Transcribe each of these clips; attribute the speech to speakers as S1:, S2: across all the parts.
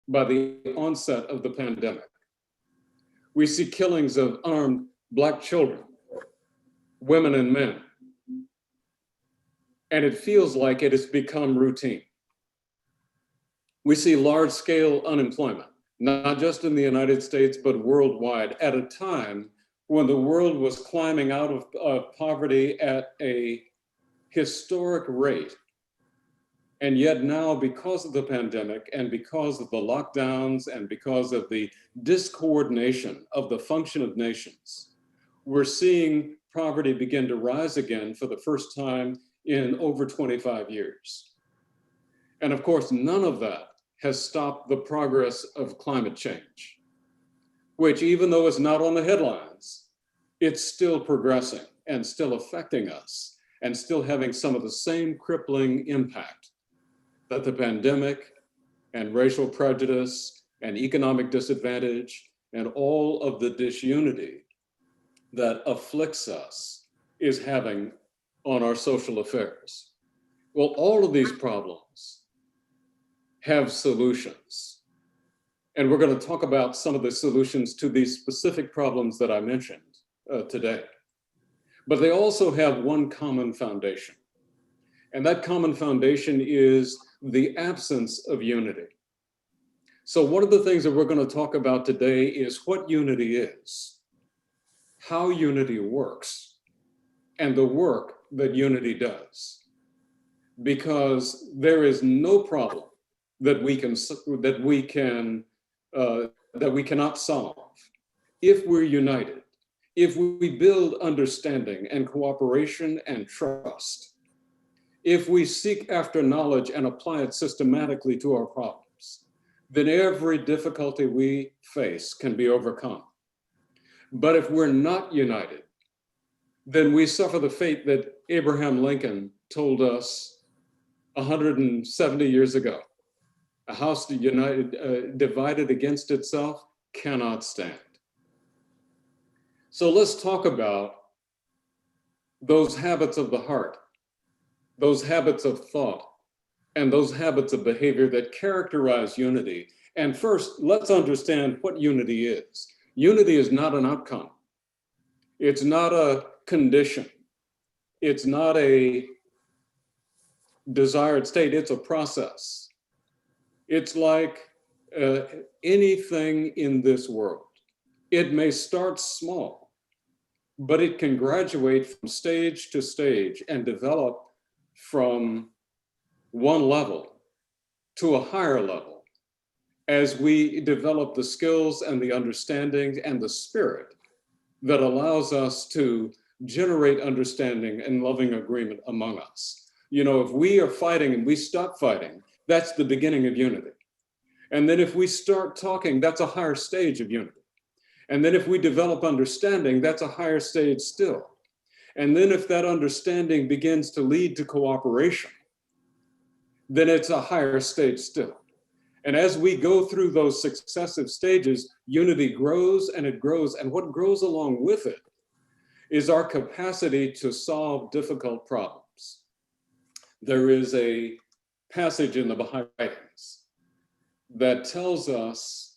S1: by the onset of the pandemic. We see killings of unarmed Black children, women and men, and it feels like it has become routine. We see large-scale unemployment, not just in the United States, but worldwide, at a time when the world was climbing out of poverty at a historic rate. And yet now, because of the pandemic and because of the lockdowns and because of the discoordination of the function of nations, we're seeing poverty begin to rise again for the first time in over 25 years. And of course, none of that has stopped the progress of climate change, which, even though it's not on the headlines, it's still progressing and still affecting us and still having some of the same crippling impact that the pandemic and racial prejudice and economic disadvantage and all of the disunity that afflicts us is having on our social affairs. Well, all of these problems have solutions. And we're going to talk about some of the solutions to these specific problems that I mentioned today. But they also have one common foundation. And that common foundation is the absence of unity. So one of the things that we're going to talk about today is what unity is, how unity works, and the work that unity does. Because there is no problem that we cannot solve if we're united, if we build understanding and cooperation and trust, if we seek after knowledge and apply it systematically to our problems, then every difficulty we face can be overcome. But if we're not united, then we suffer the fate that Abraham Lincoln told us 170 years ago. A house divided against itself cannot stand. So let's talk about those habits of the heart, those habits of thought, and those habits of behavior that characterize unity. And first, let's understand what unity is. Unity is not an outcome. It's not a condition. It's not a desired state. It's a process. It's like anything in this world. It may start small, but it can graduate from stage to stage and develop from one level to a higher level as we develop the skills and the understanding and the spirit that allows us to generate understanding and loving agreement among us. You know, if we are fighting and we stop fighting, that's the beginning of unity. And then if we start talking, that's a higher stage of unity. And then if we develop understanding, that's a higher stage still. And then if that understanding begins to lead to cooperation, then it's a higher stage still. And as we go through those successive stages, unity grows and it grows. And what grows along with it is our capacity to solve difficult problems. There is a passage in the Baha'i writings that tells us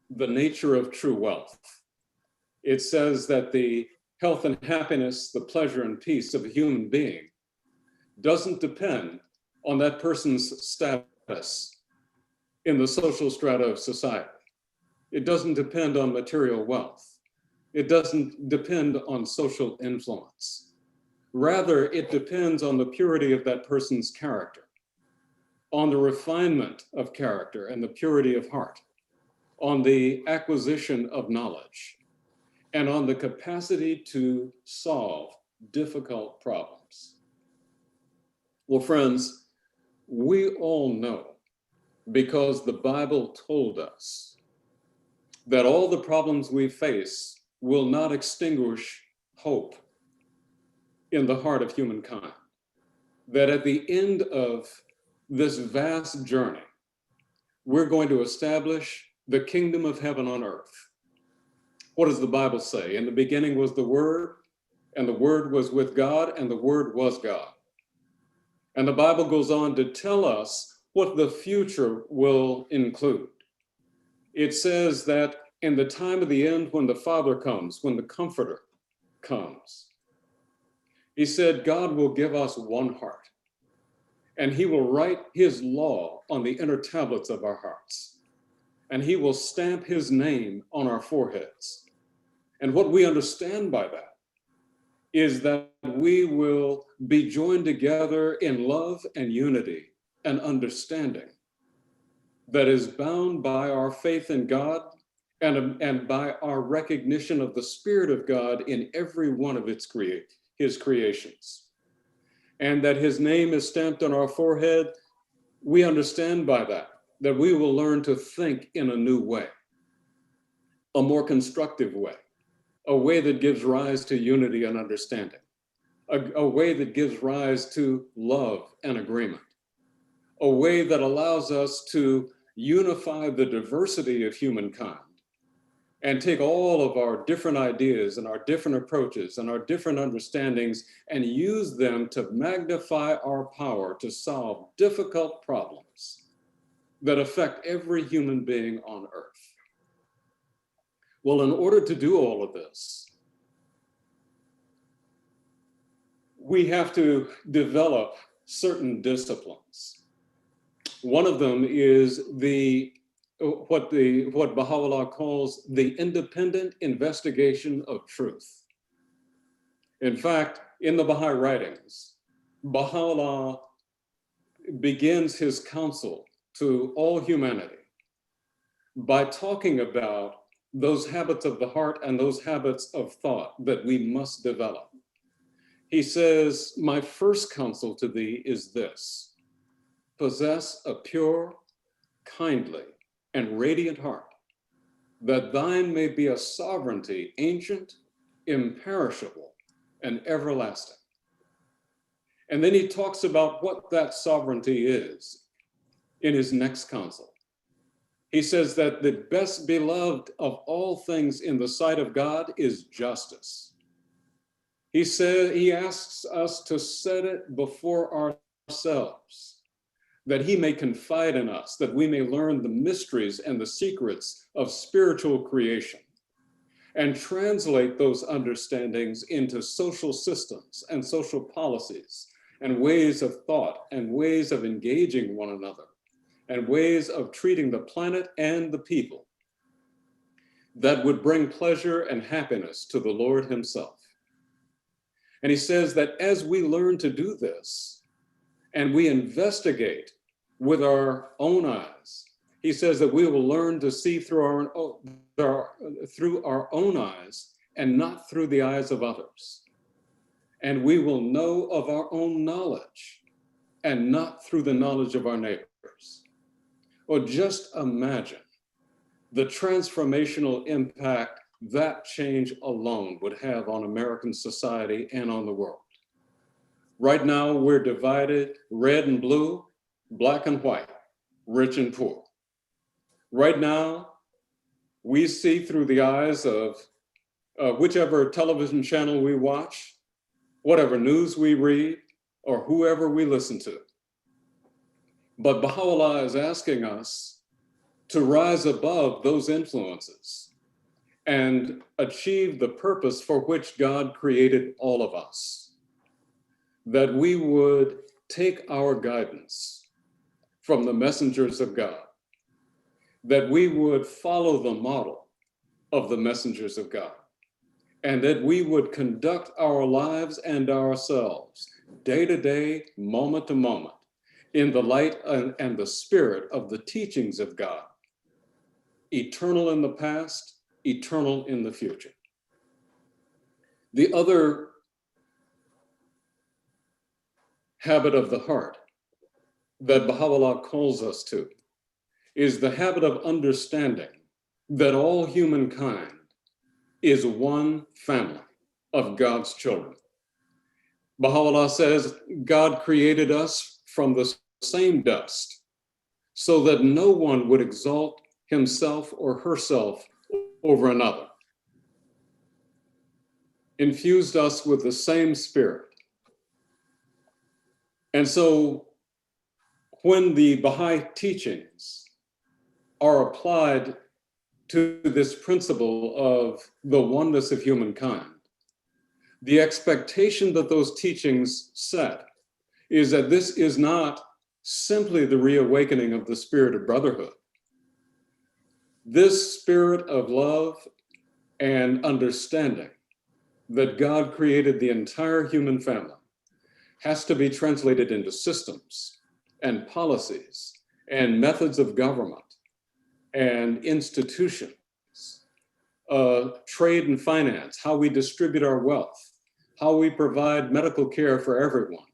S1: the nature of true wealth. It says that the health and happiness, the pleasure and peace of a human being doesn't depend on that person's status in the social strata of society. It doesn't depend on material wealth. It doesn't depend on social influence. Rather, it depends on the purity of that person's character, on the refinement of character and the purity of heart, on the acquisition of knowledge, and on the capacity to solve difficult problems. Well, friends, we all know, because the Bible told us, that all the problems we face will not extinguish hope in the heart of humankind. That at the end of this vast journey, we're going to establish the kingdom of heaven on earth. What does the Bible say? In the beginning was the Word, and the Word was with God, and the Word was God. And the Bible goes on to tell us what the future will include. It says that in the time of the end, when the Father comes, when the Comforter comes, he said, God will give us one heart, and he will write his law on the inner tablets of our hearts, and he will stamp his name on our foreheads. And what we understand by that is that we will be joined together in love and unity and understanding that is bound by our faith in God and by our recognition of the Spirit of God in every one of his creations. And that his name is stamped on our forehead, we understand by that we will learn to think in a new way, a more constructive way, a way that gives rise to unity and understanding, a way that gives rise to love and agreement, a way that allows us to unify the diversity of humankind and take all of our different ideas and our different approaches and our different understandings and use them to magnify our power to solve difficult problems that affect every human being on earth. Well, in order to do all of this, we have to develop certain disciplines. One of them is what Baha'u'llah calls the independent investigation of truth. In fact, in the Baha'i writings, Baha'u'llah begins his counsel to all humanity by talking about those habits of the heart and those habits of thought that we must develop. He says, my first counsel to thee is this: possess a pure, kindly, and radiant heart, that thine may be a sovereignty ancient, imperishable, and everlasting. And then he talks about what that sovereignty is in his next counsel. He says that the best beloved of all things in the sight of God is justice. He asks us to set it before ourselves, that he may confide in us, that we may learn the mysteries and the secrets of spiritual creation and translate those understandings into social systems and social policies and ways of thought and ways of engaging one another and ways of treating the planet and the people that would bring pleasure and happiness to the Lord himself. And he says that as we learn to do this and we investigate with our own eyes, he says that we will learn to see through our own eyes and not through the eyes of others. And we will know of our own knowledge and not through the knowledge of our neighbors. Or just imagine the transformational impact that change alone would have on American society and on the world. Right now, we're divided red and blue, black and white, rich and poor. Right now, we see through the eyes of whichever television channel we watch, whatever news we read, or whoever we listen to. But Baha'u'llah is asking us to rise above those influences and achieve the purpose for which God created all of us. That we would take our guidance from the messengers of God, that we would follow the model of the messengers of God, and that we would conduct our lives and ourselves day to day, moment to moment, in the light and the spirit of the teachings of God, eternal in the past, eternal in the future. The other habit of the heart that Baha'u'llah calls us to is the habit of understanding that all humankind is one family of God's children. Baha'u'llah says God created us from the same dust so that no one would exalt himself or herself over another. Infused us with the same spirit. And so when the Baha'i teachings are applied to this principle of the oneness of humankind, the expectation that those teachings set is that this is not simply the reawakening of the spirit of brotherhood. This spirit of love and understanding that God created the entire human family has to be translated into systems and policies and methods of government and institutions, trade and finance, how we distribute our wealth, how we provide medical care for everyone,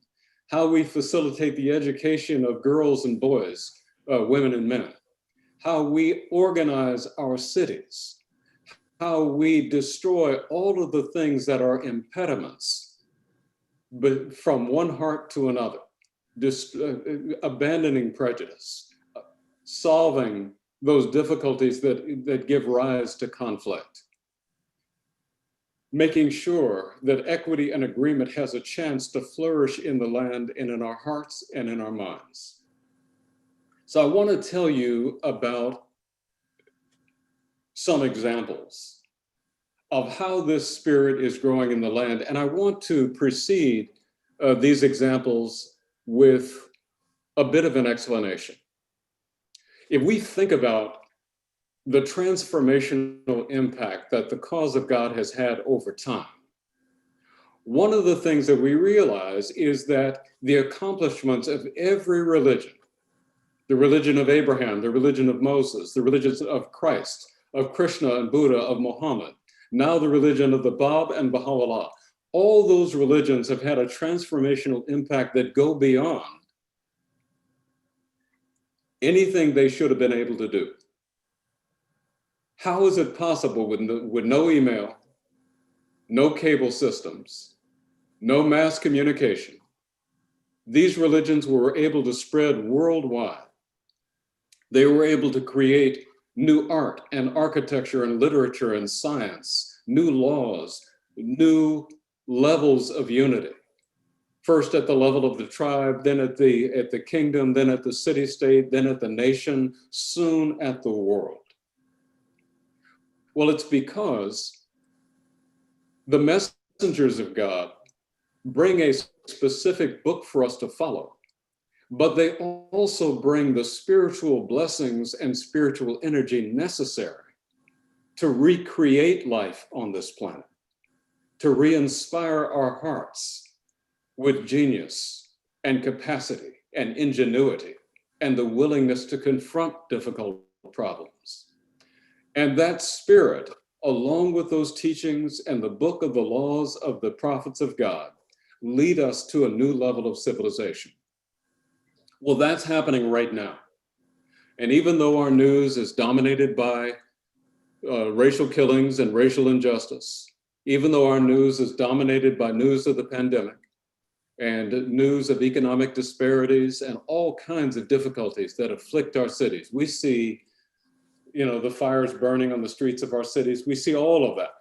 S1: how we facilitate the education of girls and boys, women and men, how we organize our cities, how we destroy all of the things that are impediments, but from one heart to another, abandoning prejudice, solving those difficulties that give rise to conflict, making sure that equity and agreement has a chance to flourish in the land and in our hearts and in our minds. So I want to tell you about some examples of how this spirit is growing in the land. And I want to precede these examples with a bit of an explanation. If we think about the transformational impact that the cause of God has had over time, one of the things that we realize is that the accomplishments of every religion, the religion of Abraham, the religion of Moses, the religions of Christ, of Krishna and Buddha, of Muhammad, now the religion of the Bab and Baha'u'llah, all those religions have had a transformational impact that go beyond anything they should have been able to do. How is it possible with no email, no cable systems, no mass communication? These religions were able to spread worldwide. They were able to create new art and architecture and literature and science, new laws, new levels of unity. First at the level of the tribe, then at the kingdom, then at the city-state, then at the nation, soon at the world. Well, it's because the messengers of God bring a specific book for us to follow, but they also bring the spiritual blessings and spiritual energy necessary to recreate life on this planet, to re-inspire our hearts with genius and capacity and ingenuity and the willingness to confront difficult problems. And that spirit, along with those teachings and the book of the laws of the prophets of God, lead us to a new level of civilization. Well, that's happening right now. And even though our news is dominated by racial killings and racial injustice, even though our news is dominated by news of the pandemic and news of economic disparities and all kinds of difficulties that afflict our cities, we see the fires burning on the streets of our cities. We see all of that.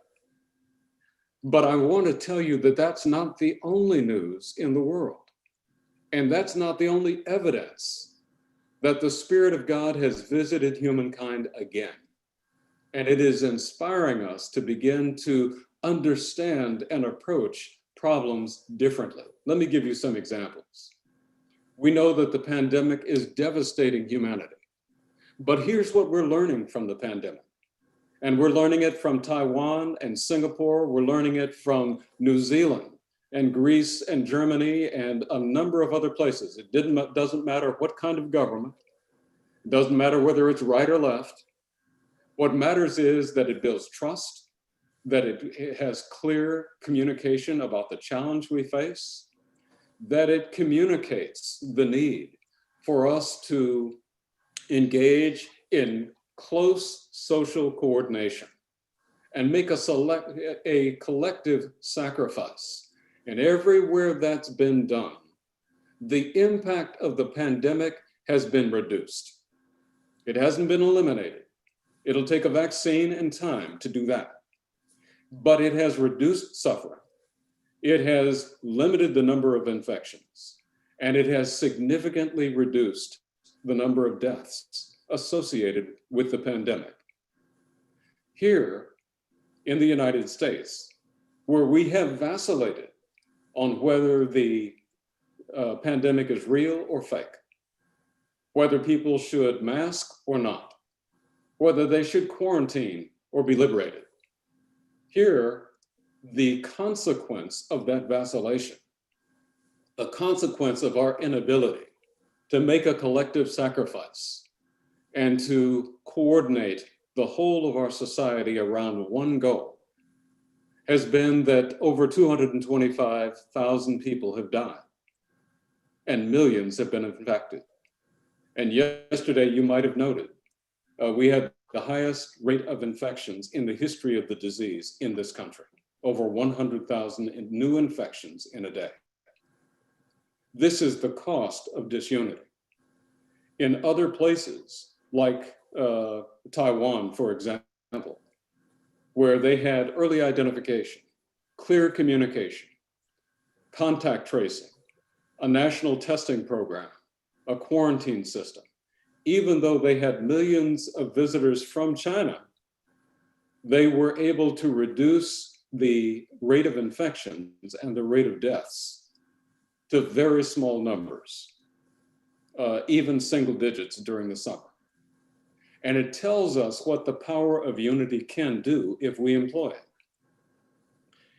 S1: But I want to tell you that that's not the only news in the world. And that's not the only evidence that the Spirit of God has visited humankind again. And it is inspiring us to begin to understand and approach problems differently. Let me give you some examples. We know that the pandemic is devastating humanity. But here's what we're learning from the pandemic. And we're learning it from Taiwan and Singapore. We're learning it from New Zealand and Greece and Germany and a number of other places. It doesn't matter what kind of government. It doesn't matter whether it's right or left. What matters is that it builds trust, that it has clear communication about the challenge we face, that it communicates the need for us to engage in close social coordination and make a collective sacrifice. And everywhere that's been done, the impact of the pandemic has been reduced. It hasn't been eliminated. It'll take a vaccine and time to do that. But it has reduced suffering. It has limited the number of infections, and it has significantly reduced the number of deaths associated with the pandemic. Here in the United States, where we have vacillated on whether the pandemic is real or fake, whether people should mask or not, whether they should quarantine or be liberated. Here, the consequence of that vacillation, the consequence of our inability to make a collective sacrifice and to coordinate the whole of our society around one goal, has been that over 225,000 people have died and millions have been infected. And yesterday, you might have noted, we had the highest rate of infections in the history of the disease in this country, over 100,000 new infections in a day. This is the cost of disunity. In other places, like Taiwan, for example, where they had early identification, clear communication, contact tracing, a national testing program, a quarantine system, even though they had millions of visitors from China, they were able to reduce the rate of infections and the rate of deaths to very small numbers, even single digits during the summer. And it tells us what the power of unity can do if we employ it.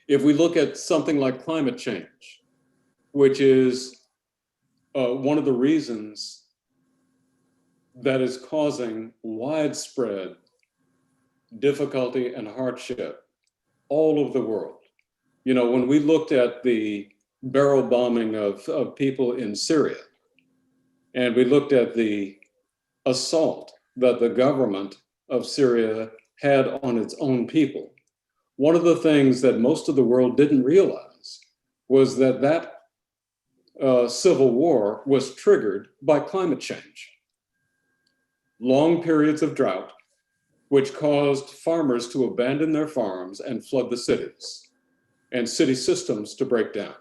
S1: If we look at something like climate change, which is one of the reasons that is causing widespread difficulty and hardship all over the world. You know, when we looked at the barrel bombing of people in Syria, and we looked at the assault that the government of Syria had on its own people, one of the things that most of the world didn't realize was that that civil war was triggered by climate change. Long periods of drought, which caused farmers to abandon their farms and flood the cities, and city systems to break down.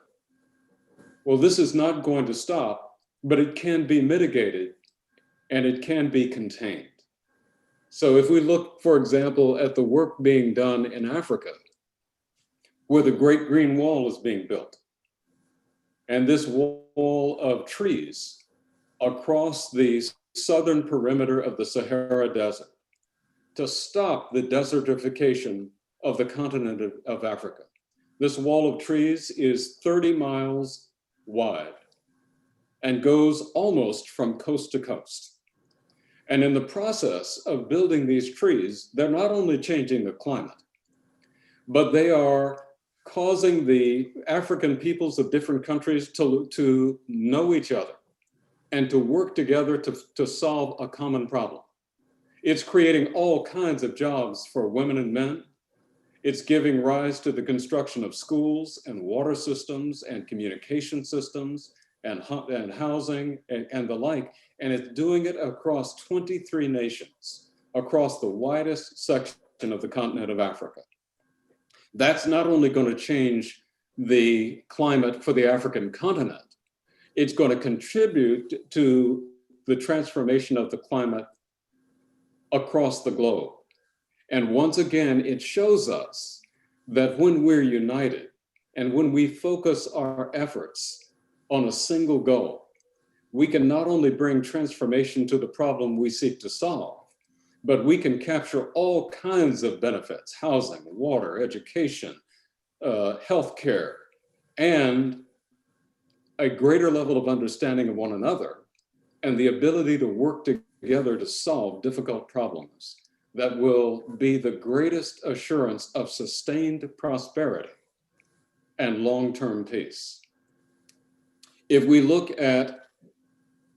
S1: Well, this is not going to stop, but it can be mitigated and it can be contained. So if we look, for example, at the work being done in Africa, where the Great Green Wall is being built, and this wall of trees across the southern perimeter of the Sahara Desert to stop the desertification of the continent of Africa. This wall of trees is 30 miles wide and goes almost from coast to coast. And in the process of building these trees, they're not only changing the climate, but they are causing the African peoples of different countries to know each other and to work together to solve a common problem. It's creating all kinds of jobs for women and men. It's giving rise to the construction of schools and water systems and communication systems and housing and the like. And it's doing it across 23 nations, across the widest section of the continent of Africa. That's not only going to change the climate for the African continent, it's going to contribute to the transformation of the climate across the globe. And once again, it shows us that when we're united and when we focus our efforts on a single goal, we can not only bring transformation to the problem we seek to solve, but we can capture all kinds of benefits: housing, water, education, healthcare, and a greater level of understanding of one another, and the ability to work together to solve difficult problems that will be the greatest assurance of sustained prosperity and long-term peace. If we look at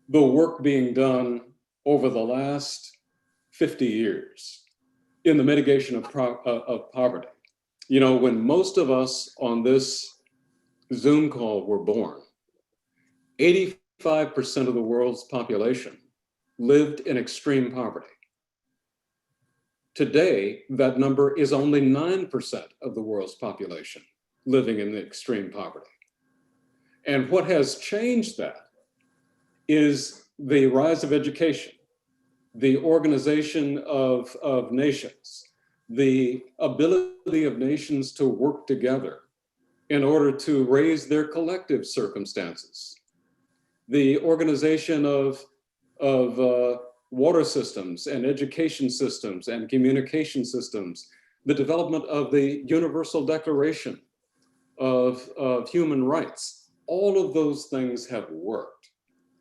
S1: the work being done over the last 50 years in the mitigation of poverty, you know, when most of us on this Zoom call were born, 85% of the world's population lived in extreme poverty. Today, that number is only 9% of the world's population living in extreme poverty. And what has changed that is the rise of education, the organization of nations, the ability of nations to work together in order to raise their collective circumstances, the organization of water systems and education systems and communication systems, the development of the Universal Declaration of Human Rights. All of those things have worked.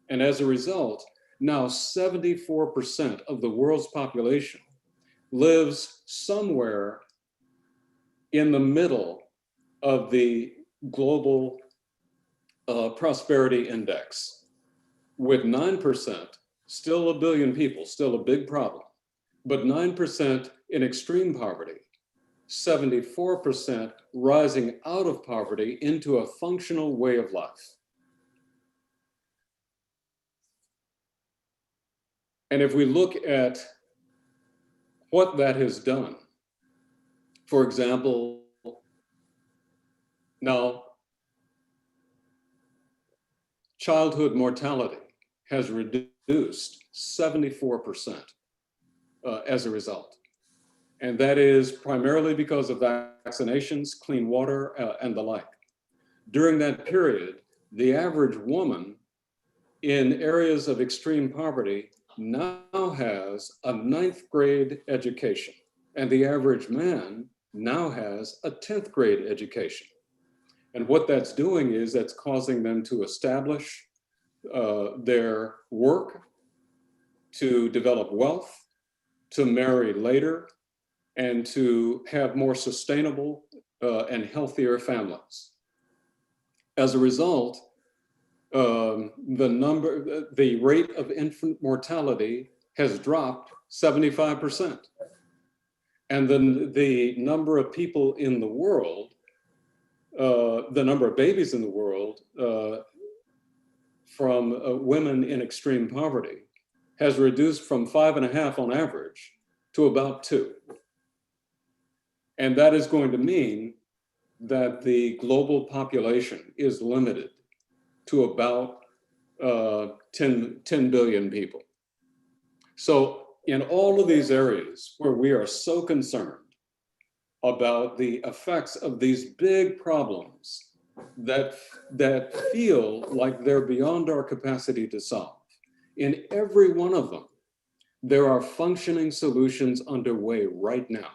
S1: And as a result, now 74% of the world's population lives somewhere in the middle of the global prosperity index, with 9%, still a billion people, still a big problem, but 9% in extreme poverty, 74% rising out of poverty into a functional way of life. And if we look at what that has done, for example, now, childhood mortality has reduced 74% as a result. And that is primarily because of vaccinations, clean water, and the like. During that period, the average woman in areas of extreme poverty now has a 9th grade education, and the average man now has a 10th grade education. And what that's doing is that's causing them to establish their work, to develop wealth, to marry later, and to have more sustainable and healthier families. As a result, the rate of infant mortality has dropped 75%. And then the number of people in the world, the number of babies in the world from women in extreme poverty has reduced from 5.5 on average to about 2. And that is going to mean that the global population is limited to about 10 billion people. So in all of these areas where we are so concerned about the effects of these big problems that feel like they're beyond our capacity to solve, in every one of them, there are functioning solutions underway right now.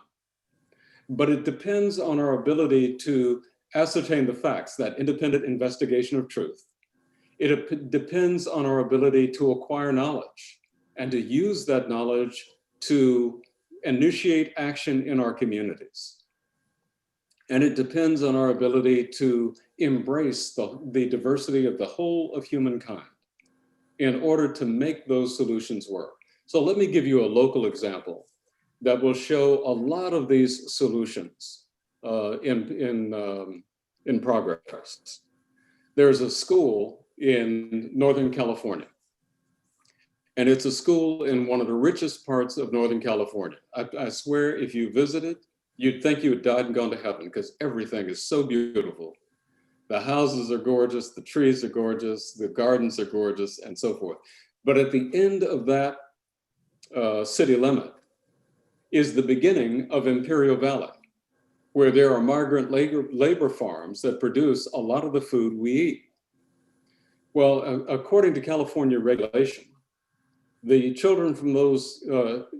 S1: But it depends on our ability to ascertain the facts, that independent investigation of truth. It depends on our ability to acquire knowledge and to use that knowledge to initiate action in our communities. And it depends on our ability to embrace the diversity of the whole of humankind in order to make those solutions work. So let me give you a local example that will show a lot of these solutions in progress. There's a school in Northern California, and it's a school in one of the richest parts of Northern California. I swear, if you visited, you'd think you had died and gone to heaven because everything is so beautiful. The houses are gorgeous, the trees are gorgeous, the gardens are gorgeous, and so forth. But at the end of that city limit is the beginning of Imperial Valley, where there are migrant labor farms that produce a lot of the food we eat. Well, according to California regulation, the children from those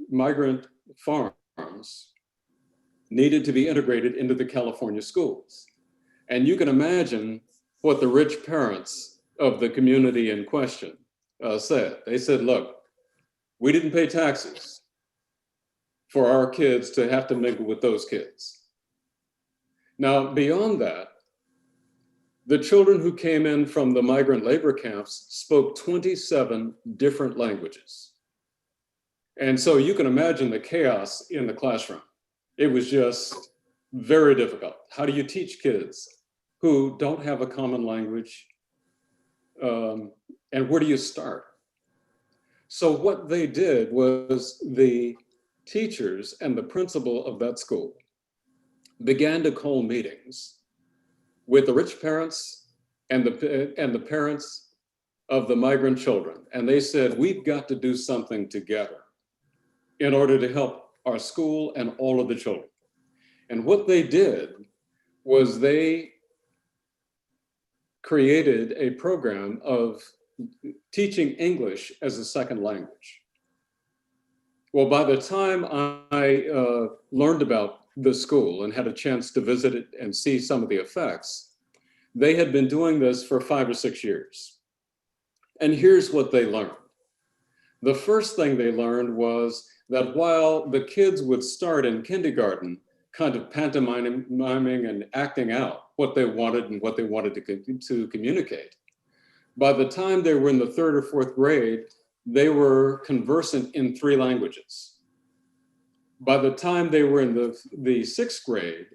S1: migrant farms needed to be integrated into the California schools. And you can imagine what the rich parents of the community in question said. They said, look, we didn't pay taxes for our kids to have to mingle with those kids. Now, beyond that, the children who came in from the migrant labor camps spoke 27 different languages. And so you can imagine the chaos in the classroom. It was just very difficult. How do you teach kids who don't have a common language? And where do you start? So what they did was the teachers and the principal of that school began to call meetings with the rich parents and the parents of the migrant children. And they said, we've got to do something together in order to help our school, and all of the children. And what they did was they created a program of teaching English as a second language. Well, by the time I learned about the school and had a chance to visit it and see some of the effects, they had been doing this for 5 or 6 years. And here's what they learned. The first thing they learned was that while the kids would start in kindergarten kind of pantomiming and acting out what they wanted and what they wanted to communicate, by the time they were in the 3rd or 4th grade, they were conversant in 3 languages. By the time they were in the 6th grade,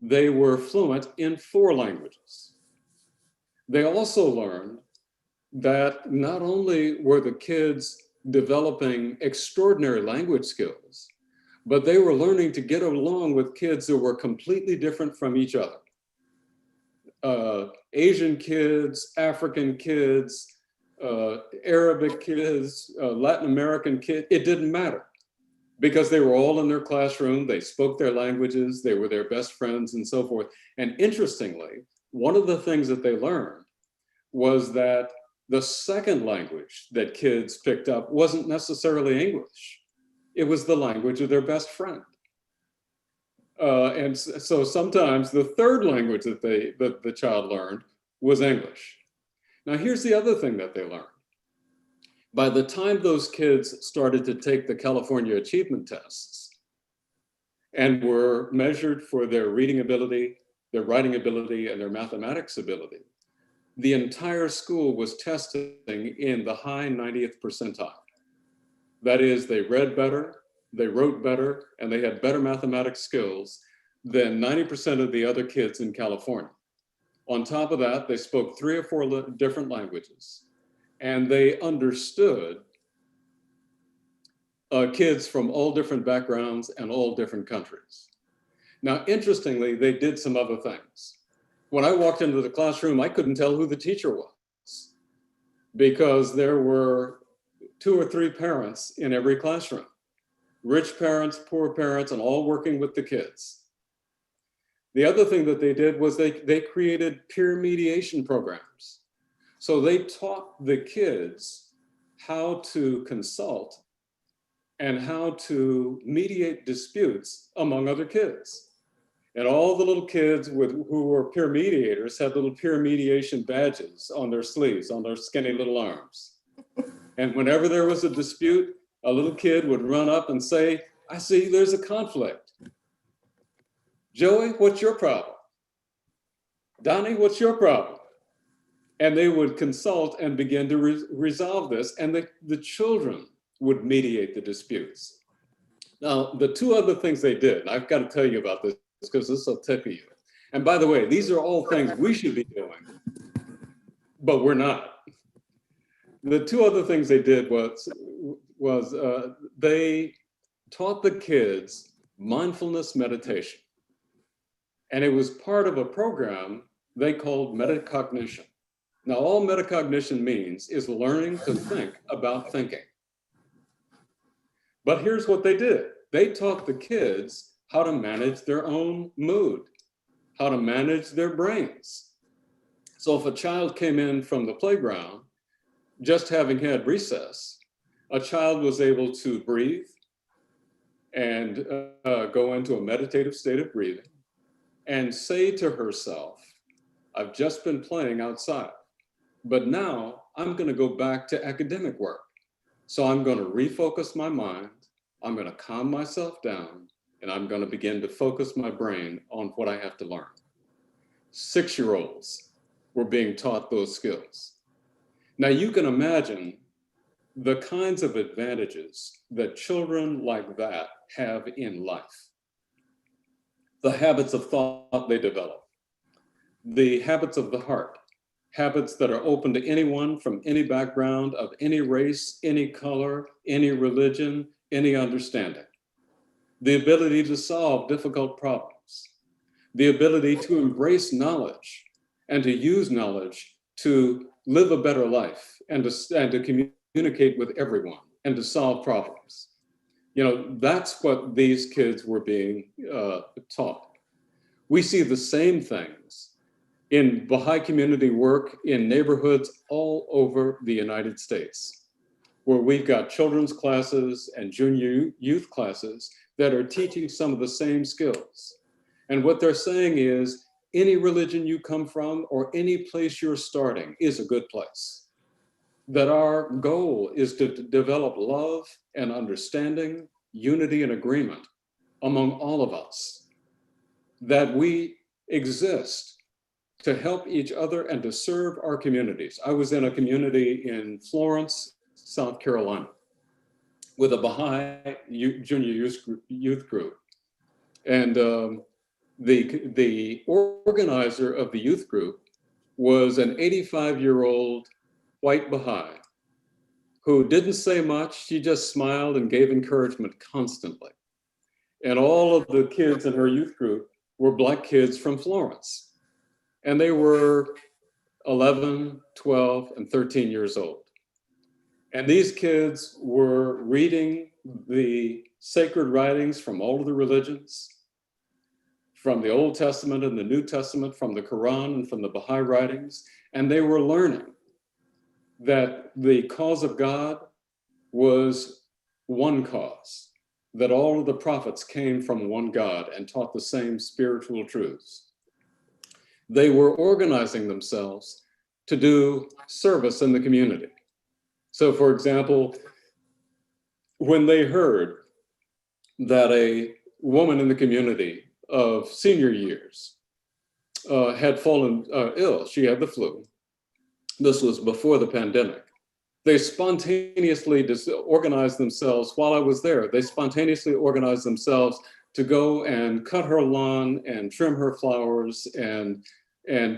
S1: they were fluent in 4 languages. They also learned that not only were the kids developing extraordinary language skills, but they were learning to get along with kids that were completely different from each other. Asian kids, African kids, Arabic kids, Latin American kids, it didn't matter because they were all in their classroom, they spoke their languages, they were their best friends and so forth. And interestingly, one of the things that they learned was that the second language that kids picked up wasn't necessarily English. It was the language of their best friend. And so sometimes the third language that the child learned was English. Now here's the other thing that they learned. By the time those kids started to take the California achievement tests and were measured for their reading ability, their writing ability, and their mathematics ability, the entire school was testing in the high 90th percentile. That is, they read better, they wrote better, and they had better mathematics skills than 90% of the other kids in California. On top of that, they spoke 3 or 4 different languages, and they understood kids from all different backgrounds and all different countries. Now, interestingly, they did some other things. When I walked into the classroom, I couldn't tell who the teacher was because there were 2 or 3 parents in every classroom. Rich parents, poor parents, and all working with the kids. The other thing that they did was they created peer mediation programs. So they taught the kids how to consult and how to mediate disputes among other kids. And all the little kids who were peer mediators had little peer mediation badges on their sleeves, on their skinny little arms. And whenever there was a dispute, a little kid would run up and say, I see there's a conflict. Joey, what's your problem? Donnie, what's your problem? And they would consult and begin to resolve this, and the children would mediate the disputes. Now, the 2 other things they did, and I've got to tell you about this because this will tickle you. And by the way, these are all things we should be doing, but we're not. The 2 other things they did was they taught the kids mindfulness meditation. And it was part of a program they called metacognition. Now, all metacognition means is learning to think about thinking. But here's what they did. They taught the kids how to manage their own mood, how to manage their brains. So if a child came in from the playground, just having had recess, a child was able to breathe and go into a meditative state of breathing and say to herself, I've just been playing outside, but now I'm going to go back to academic work. So I'm going to refocus my mind, I'm going to calm myself down, and I'm going to begin to focus my brain on what I have to learn. 6-year-olds were being taught those skills. Now you can imagine the kinds of advantages that children like that have in life. The habits of thought they develop, the habits of the heart, habits that are open to anyone from any background, of any race, any color, any religion, any understanding. The ability to solve difficult problems, the ability to embrace knowledge and to use knowledge to live a better life and to communicate with everyone and to solve problems. That's what these kids were being taught. We see the same things in Baha'i community work in neighborhoods all over the United States, where we've got children's classes and junior youth classes that are teaching some of the same skills. And what they're saying is, any religion you come from or any place you're starting is a good place. That our goal is to develop love and understanding, unity and agreement among all of us. That we exist to help each other and to serve our communities. I was in a community in Florence, South Carolina, with a Baha'i junior youth group. And the organizer of the youth group was an 85-year-old white Baha'i who didn't say much. She just smiled and gave encouragement constantly. And all of the kids in her youth group were Black kids from Florence. And they were 11, 12, and 13 years old. And these kids were reading the sacred writings from all of the religions, from the Old Testament and the New Testament, from the Quran and from the Baha'i writings. And they were learning that the cause of God was one cause, that all of the prophets came from one God and taught the same spiritual truths. They were organizing themselves to do service in the community. So for example, when they heard that a woman in the community of senior years had fallen ill, she had the flu. This was before the pandemic. They spontaneously organized themselves while I was there. They spontaneously organized themselves to go and cut her lawn and trim her flowers and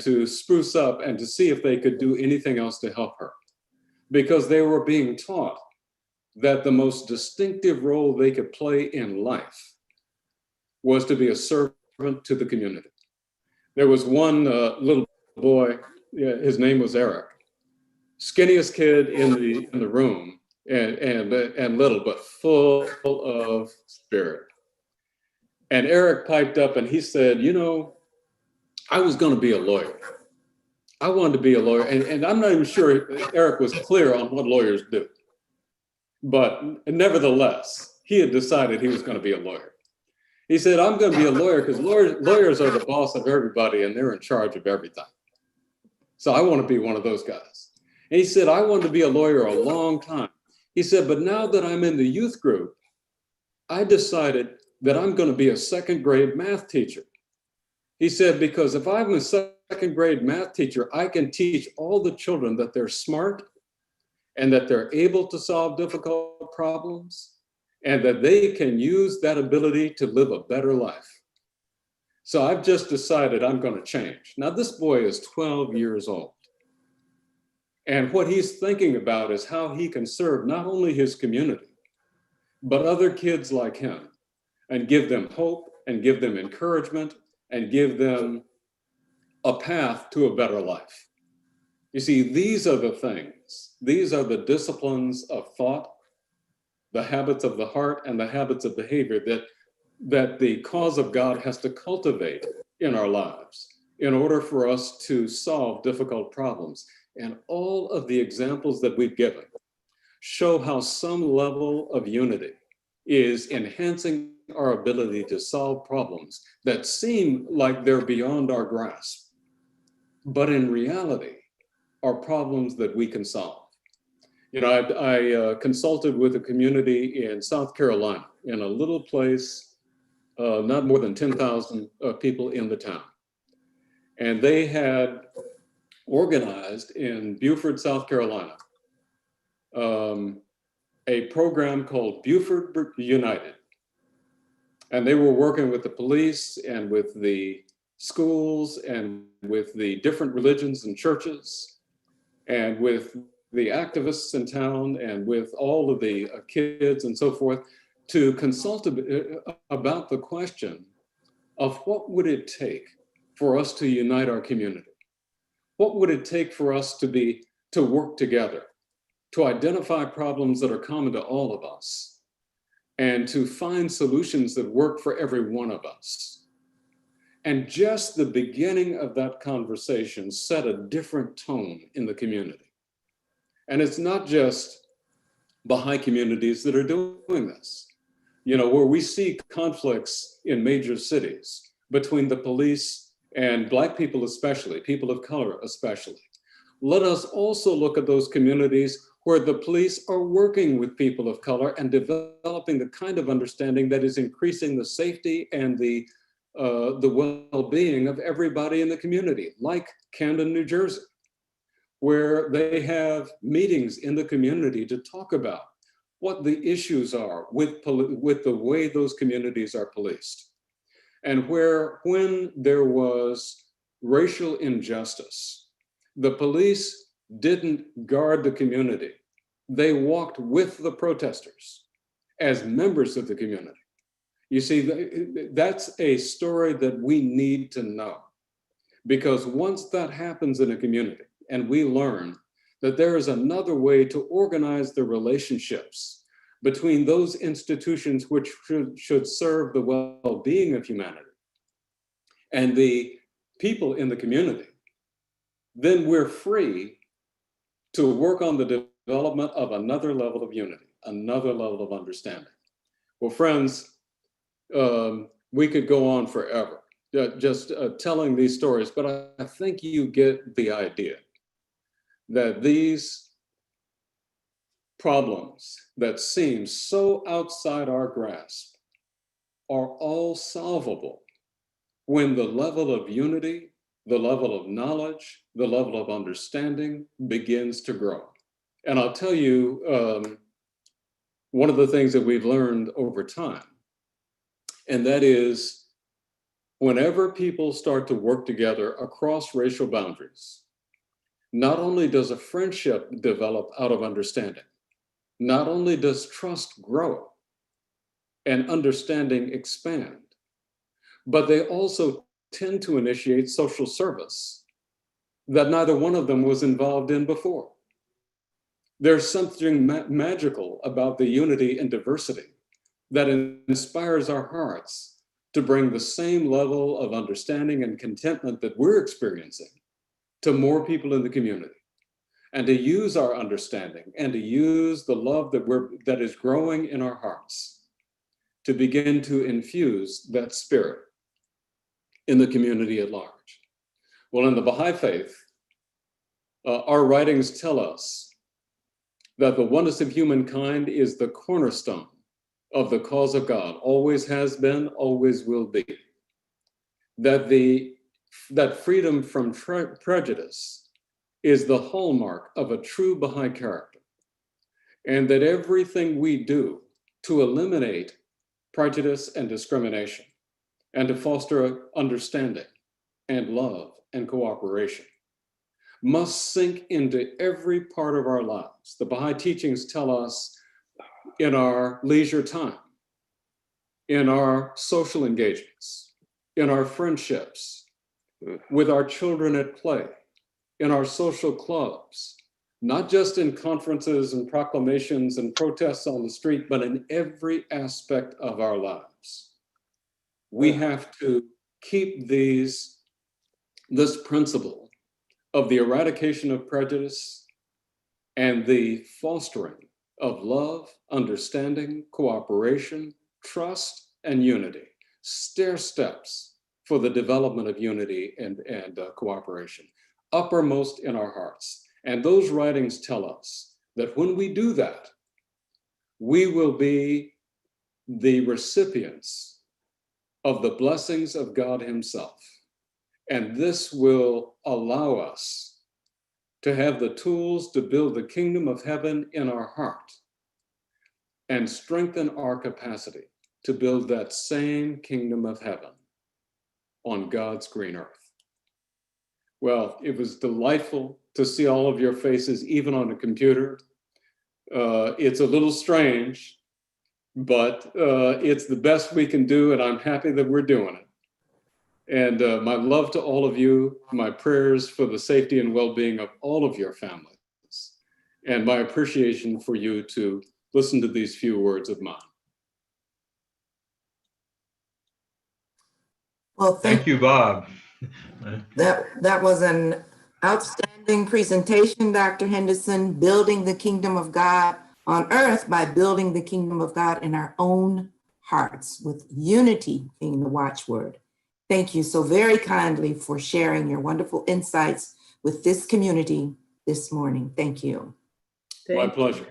S1: to spruce up and to see if they could do anything else to help her. Because they were being taught that the most distinctive role they could play in life was to be a servant to the community. There was one little boy, his name was Eric, skinniest kid in the room and little, but full of spirit. And Eric piped up and he said, I was going to be a lawyer. I wanted to be a lawyer. And I'm not even sure Eric was clear on what lawyers do. But nevertheless, he had decided he was going to be a lawyer. He said, I'm going to be a lawyer because lawyers are the boss of everybody and they're in charge of everything. So I want to be one of those guys. And he said, I wanted to be a lawyer a long time. He said, but now that I'm in the youth group, I decided that I'm going to be a second grade math teacher. He said, because if I'm a second grade math teacher, I can teach all the children that they're smart and that they're able to solve difficult problems and that they can use that ability to live a better life. So I've just decided I'm going to change. Now, this boy is 12 years old. And what he's thinking about is how he can serve not only his community, but other kids like him and give them hope and give them encouragement and give them a path to a better life. You see, these are the things, these are the disciplines of thought, the habits of the heart and the habits of behavior that the cause of God has to cultivate in our lives in order for us to solve difficult problems. And all of the examples that we've given show how some level of unity is enhancing our ability to solve problems that seem like they're beyond our grasp, but in reality are problems that we can solve. I consulted with a community in South Carolina in a little place, not more than 10,000 people in the town. And they had organized in Beaufort, South Carolina, a program called Beaufort United. And they were working with the police and with the schools and with the different religions and churches and with the activists in town and with all of the kids and so forth to consult about the question of what would it take for us to unite our community? What would it take for us to work together, to identify problems that are common to all of us, and to find solutions that work for every one of us. And just the beginning of that conversation set a different tone in the community. And it's not just Baha'i communities that are doing this. You know, where we see conflicts in major cities between the police and Black people especially, people of color especially. Let us also look at those communities where the police are working with people of color and developing the kind of understanding that is increasing the safety and the well-being of everybody in the community, like Camden, New Jersey, where they have meetings in the community to talk about what the issues are with the way those communities are policed. And where, when there was racial injustice, the police didn't guard the community. They walked with the protesters as members of the community. You see, that's a story that we need to know, because once that happens in a community and we learn that there is another way to organize the relationships between those institutions which should serve the well-being of humanity and the people in the community, then we're free to work on the development of another level of unity, another level of understanding. Well, friends, we could go on forever just telling these stories, but I think you get the idea that these problems that seem so outside our grasp are all solvable when the level of unity, the level of knowledge, the level of understanding begins to grow. And I'll tell you one of the things that we've learned over time, and that is whenever people start to work together across racial boundaries, not only does a friendship develop out of understanding, not only does trust grow and understanding expand, but they also tend to initiate social service that neither one of them was involved in before. There's something magical about the unity and diversity that inspires our hearts to bring the same level of understanding and contentment that we're experiencing to more people in the community, and to use our understanding and to use the love that is growing in our hearts to begin to infuse that spirit in the community at large. Well, in the Baha'i faith, our writings tell us that the oneness of humankind is the cornerstone of the cause of God, always has been, always will be. That freedom from prejudice is the hallmark of a true Baha'i character, and that everything we do to eliminate prejudice and discrimination and to foster understanding and love and cooperation must sink into every part of our lives. The Baha'i teachings tell us in our leisure time, in our social engagements, in our friendships, with our children at play, in our social clubs, not just in conferences and proclamations and protests on the street, but in every aspect of our lives. We have to keep this principle of the eradication of prejudice and the fostering of love, understanding, cooperation, trust, and unity, stair steps for the development of unity and cooperation, uppermost in our hearts. And those writings tell us that when we do that, we will be the recipients of the blessings of God Himself. And this will allow us to have the tools to build the kingdom of heaven in our heart and strengthen our capacity to build that same kingdom of heaven on God's green earth. Well, it was delightful to see all of your faces, even on a computer. It's a little strange, but it's the best we can do, and I'm happy that we're doing it. And my love to all of you, my prayers for the safety and well-being of all of your families, and my appreciation for you to listen to these few words of mine.
S2: Well,
S3: Thank you, Bob.
S2: that was an outstanding presentation, Dr. Henderson, building the kingdom of God on earth by building the kingdom of God in our own hearts, with unity being the watchword. Thank you so very kindly for sharing your wonderful insights with this community this morning. Thank you.
S1: My pleasure.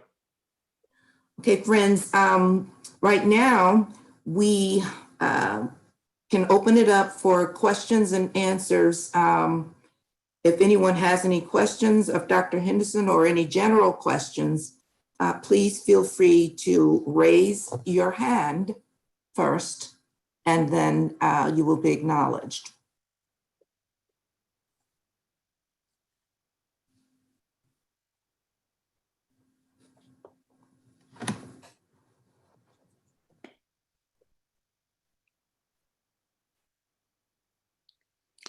S2: Okay, friends, right now we can open it up for questions and answers. If anyone has any questions of Dr. Henderson or any general questions, please feel free to raise your hand first, and then you will be acknowledged.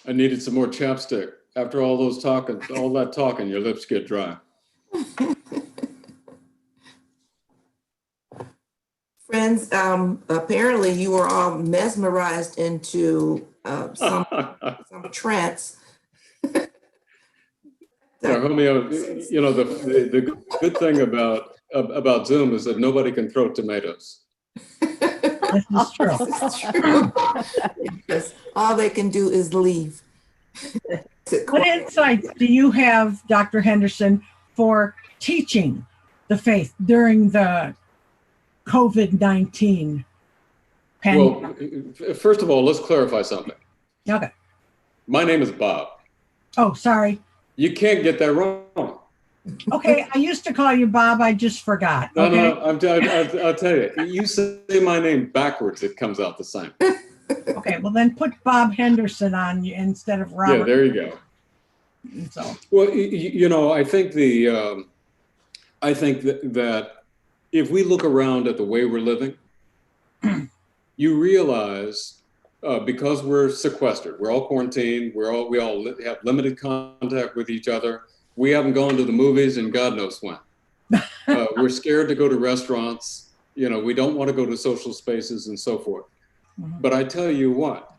S1: I needed some more chapstick. After all that talking, your lips get dry.
S2: Friends, apparently you were all mesmerized into some trance.
S1: Yeah, Romeo, you know, the good thing about Zoom is that nobody can throw tomatoes.
S4: This is true.
S2: This is true. Because all they can do is leave.
S4: What insights do you have, Dr. Henderson, for teaching the faith during the COVID-19 pandemic?
S1: Well, first of all, let's clarify something.
S4: Okay.
S1: My name is Bob.
S4: Oh, sorry.
S1: You can't get that wrong.
S4: Okay, I used to call you Bob. I just forgot.
S1: No,
S4: okay?
S1: no, I'll tell you. You say my name backwards, it comes out the same.
S4: Okay, well then put Bob Henderson on you instead of Robert.
S1: Yeah, there you go.
S4: So.
S1: Well, you know, I think that if we look around at the way we're living, you realize because we're sequestered, we're all quarantined, we all have limited contact with each other. We haven't gone to the movies and God knows when. We're scared to go to restaurants. You know, we don't want to go to social spaces and so forth. Mm-hmm. But I tell you what,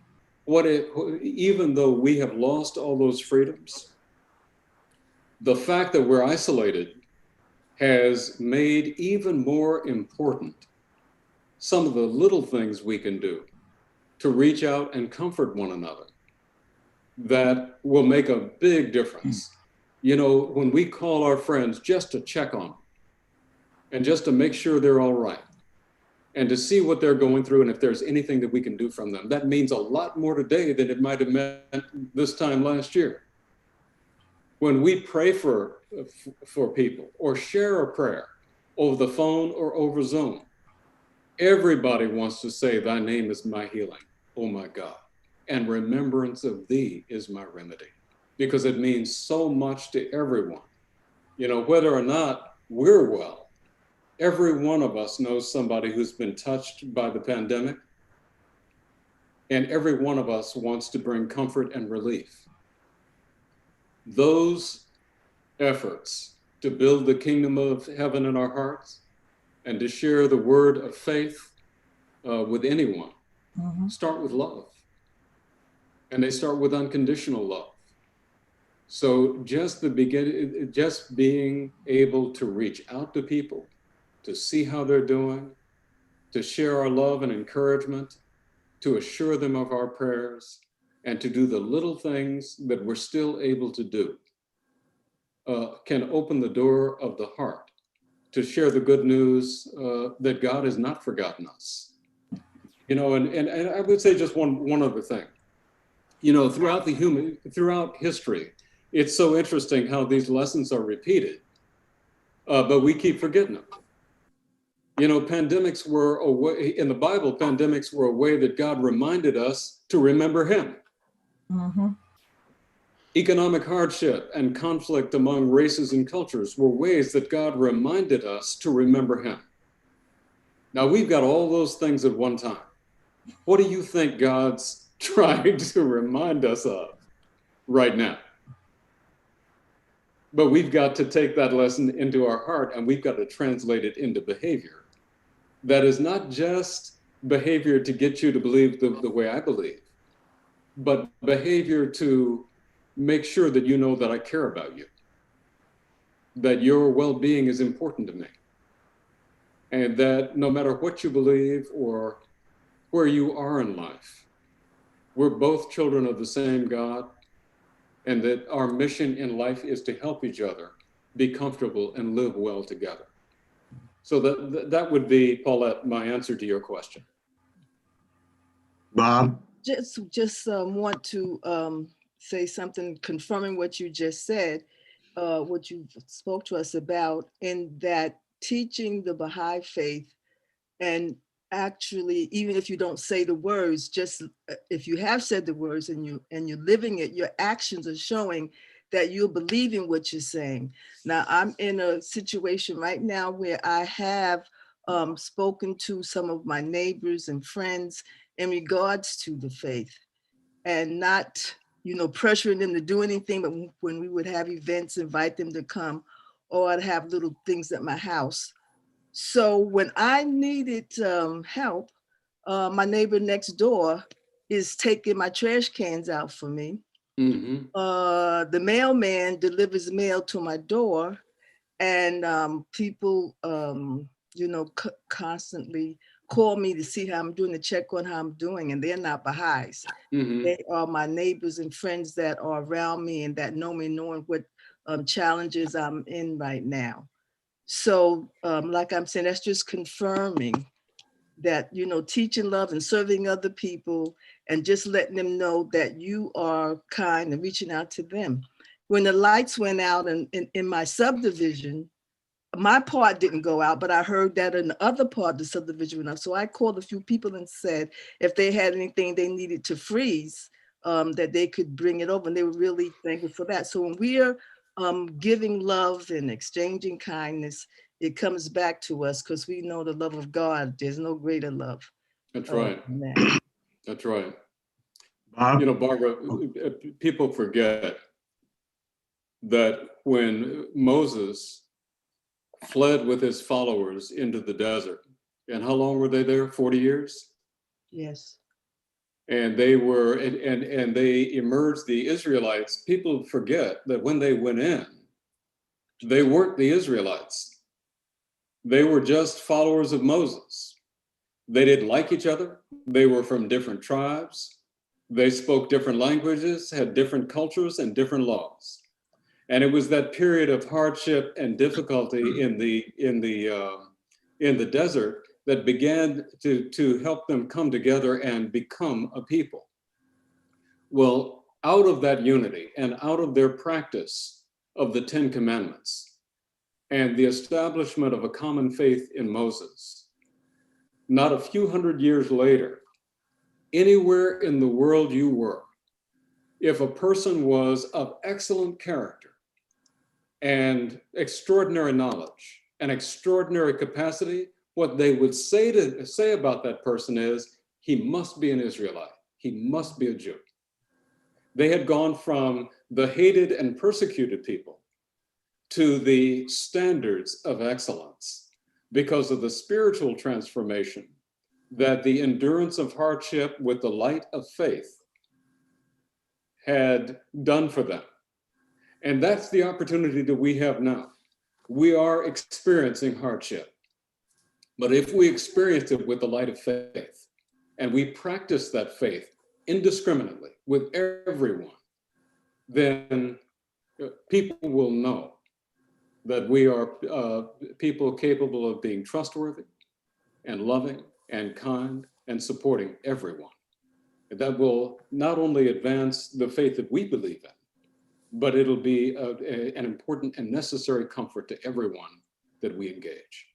S1: even though we have lost all those freedoms, the fact that we're isolated has made even more important some of the little things we can do to reach out and comfort one another that will make a big difference. You know, when we call our friends just to check on them and just to make sure they're all right and to see what they're going through and if there's anything that we can do from them, that means a lot more today than it might have meant this time last year. When we pray for people or share a prayer over the phone or over Zoom, everybody wants to say, "Thy name is my healing, oh my God, and remembrance of thee is my remedy," because it means so much to everyone. You know, whether or not we're well, every one of us knows somebody who's been touched by the pandemic, and every one of us wants to bring comfort and relief. Those efforts to build the kingdom of heaven in our hearts and to share the word of faith with anyone start with love. And they start with unconditional love. So just being able to reach out to people, to see how they're doing, to share our love and encouragement, to assure them of our prayers, and to do the little things that we're still able to do can open the door of the heart to share the good news that God has not forgotten us. You know, and I would say just one other thing. You know, throughout history, it's so interesting how these lessons are repeated, but we keep forgetting them. You know, pandemics were a way, in the Bible, pandemics were a way that God reminded us to remember him. Mm-hmm. Economic hardship and conflict among races and cultures were ways that God reminded us to remember him. Now we've got all those things at one time. What do you think God's trying to remind us of right now? But we've got to take that lesson into our heart and we've got to translate it into behavior. That is not just behavior to get you to believe the way I believe, but behavior to make sure that you know that I care about you, that your well-being is important to me, and that no matter what you believe or where you are in life, we're both children of the same God, and that our mission in life is to help each other be comfortable and live well together. So that would be, Paulette, my answer to your question.
S3: Bob?
S5: Just want to say something confirming what you just said, what you spoke to us about, in that teaching the Baha'i faith, and actually, even if you don't say the words, just if you have said the words and you're living it, your actions are showing that you're believing what you're saying. Now, I'm in a situation right now where I have spoken to some of my neighbors and friends in regards to the faith, and not, pressuring them to do anything, but when we would have events, invite them to come, or I'd have little things at my house. So when I needed help, my neighbor next door is taking my trash cans out for me.
S1: Mm-hmm.
S5: The mailman delivers mail to my door, and people, constantly call me to see how I'm doing, to check on how I'm doing, and they're not Baha'is.
S1: Mm-hmm.
S5: They are my neighbors and friends that are around me and that know me, knowing what challenges I'm in right now. So like I'm saying, that's just confirming that, teaching love and serving other people, and just letting them know that you are kind and reaching out to them. When the lights went out in my subdivision, my part didn't go out, but I heard that in the other part of the subdivision went out. So I called a few people and said if they had anything they needed to freeze, that they could bring it over. And they were really thankful for that. So when we are giving love and exchanging kindness, it comes back to us, because we know the love of God. There's no greater love.
S1: That's right.
S5: Than that.
S1: That's right.
S3: Bob?
S1: Barbara, people forget that when Moses fled with his followers into the desert, and how long were they there? 40 years?
S5: Yes.
S1: And they were, and they emerged, the Israelites. People forget that when they went in, they weren't the Israelites. They were just followers of Moses. They didn't like each other. They were from different tribes. They spoke different languages, had different cultures and different laws. And it was that period of hardship and difficulty in the desert that began to help them come together and become a people. Well, out of that unity and out of their practice of the 10 Commandments and the establishment of a common faith in Moses, not a few hundred years later, anywhere in the world you were, if a person was of excellent character and extraordinary knowledge and extraordinary capacity, what they would say about that person is, he must be an Israelite. He must be a Jew. They had gone from the hated and persecuted people to the standards of excellence because of the spiritual transformation that the endurance of hardship with the light of faith had done for them. And that's the opportunity that we have now. We are experiencing hardship, but if we experience it with the light of faith and we practice that faith indiscriminately with everyone, then people will know that we are people capable of being trustworthy and loving and kind and supporting everyone. And that will not only advance the faith that we believe in, but it'll be an important and necessary comfort to everyone that we engage.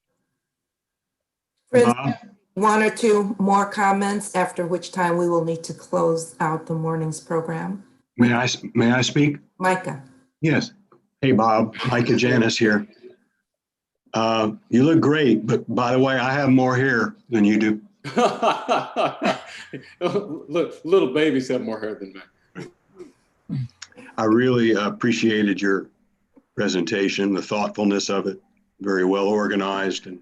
S2: Friends,
S3: Bob?
S2: one or two more comments, after which time we will need to close out the morning's program.
S3: May I speak?
S2: Micah.
S3: Yes. Hey, Bob, Micah Janis here. You look great, but by the way, I have more hair than you do.
S1: Look, little babies have more hair than me.
S3: I really appreciated your presentation, the thoughtfulness of it, very well organized and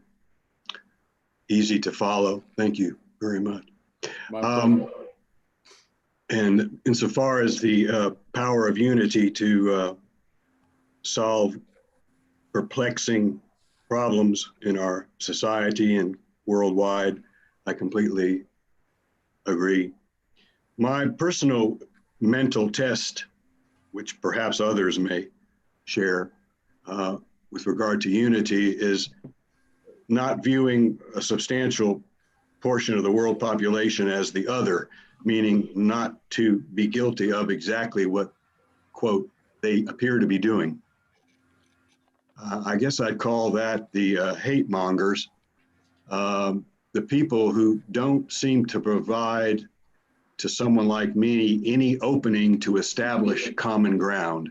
S3: easy to follow. Thank you very much.
S1: My pleasure.
S3: And insofar as the power of unity to solve perplexing problems in our society and worldwide, I completely agree. My personal mental test, which perhaps others may share with regard to unity, is not viewing a substantial portion of the world population as the other, meaning not to be guilty of exactly what, quote, they appear to be doing. I guess I'd call that the hate mongers, the people who don't seem to provide to someone like me any opening to establish common ground.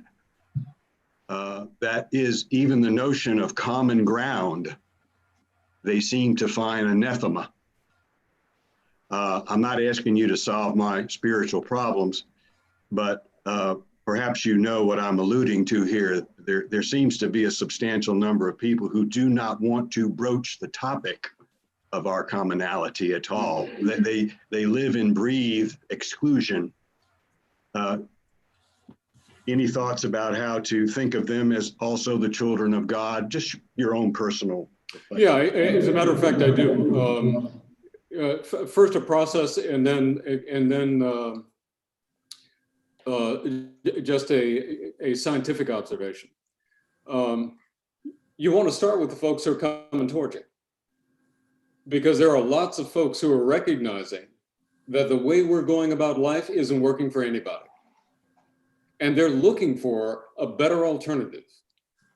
S3: That is, even the notion of common ground, they seem to find anathema. I'm not asking you to solve my spiritual problems, but perhaps you know what I'm alluding to here. There seems to be a substantial number of people who do not want to broach the topic of our commonality at all. They live and breathe exclusion. Any thoughts about how to think of them as also the children of God? Just your own personal reflection.
S1: Yeah, as a matter of fact, I do. First a process, and then just a scientific observation. You want to start with the folks who are coming toward you, because there are lots of folks who are recognizing that the way we're going about life isn't working for anybody. And they're looking for a better alternative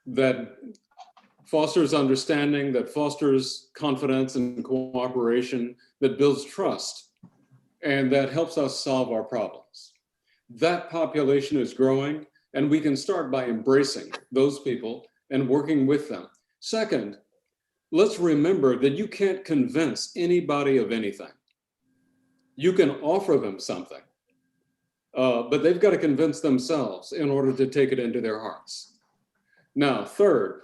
S1: that fosters understanding, that fosters confidence and cooperation, that builds trust, and that helps us solve our problems. That population is growing, and we can start by embracing those people and working with them. Second, let's remember that you can't convince anybody of anything. You can offer them something, but they've got to convince themselves in order to take it into their hearts. Now, third,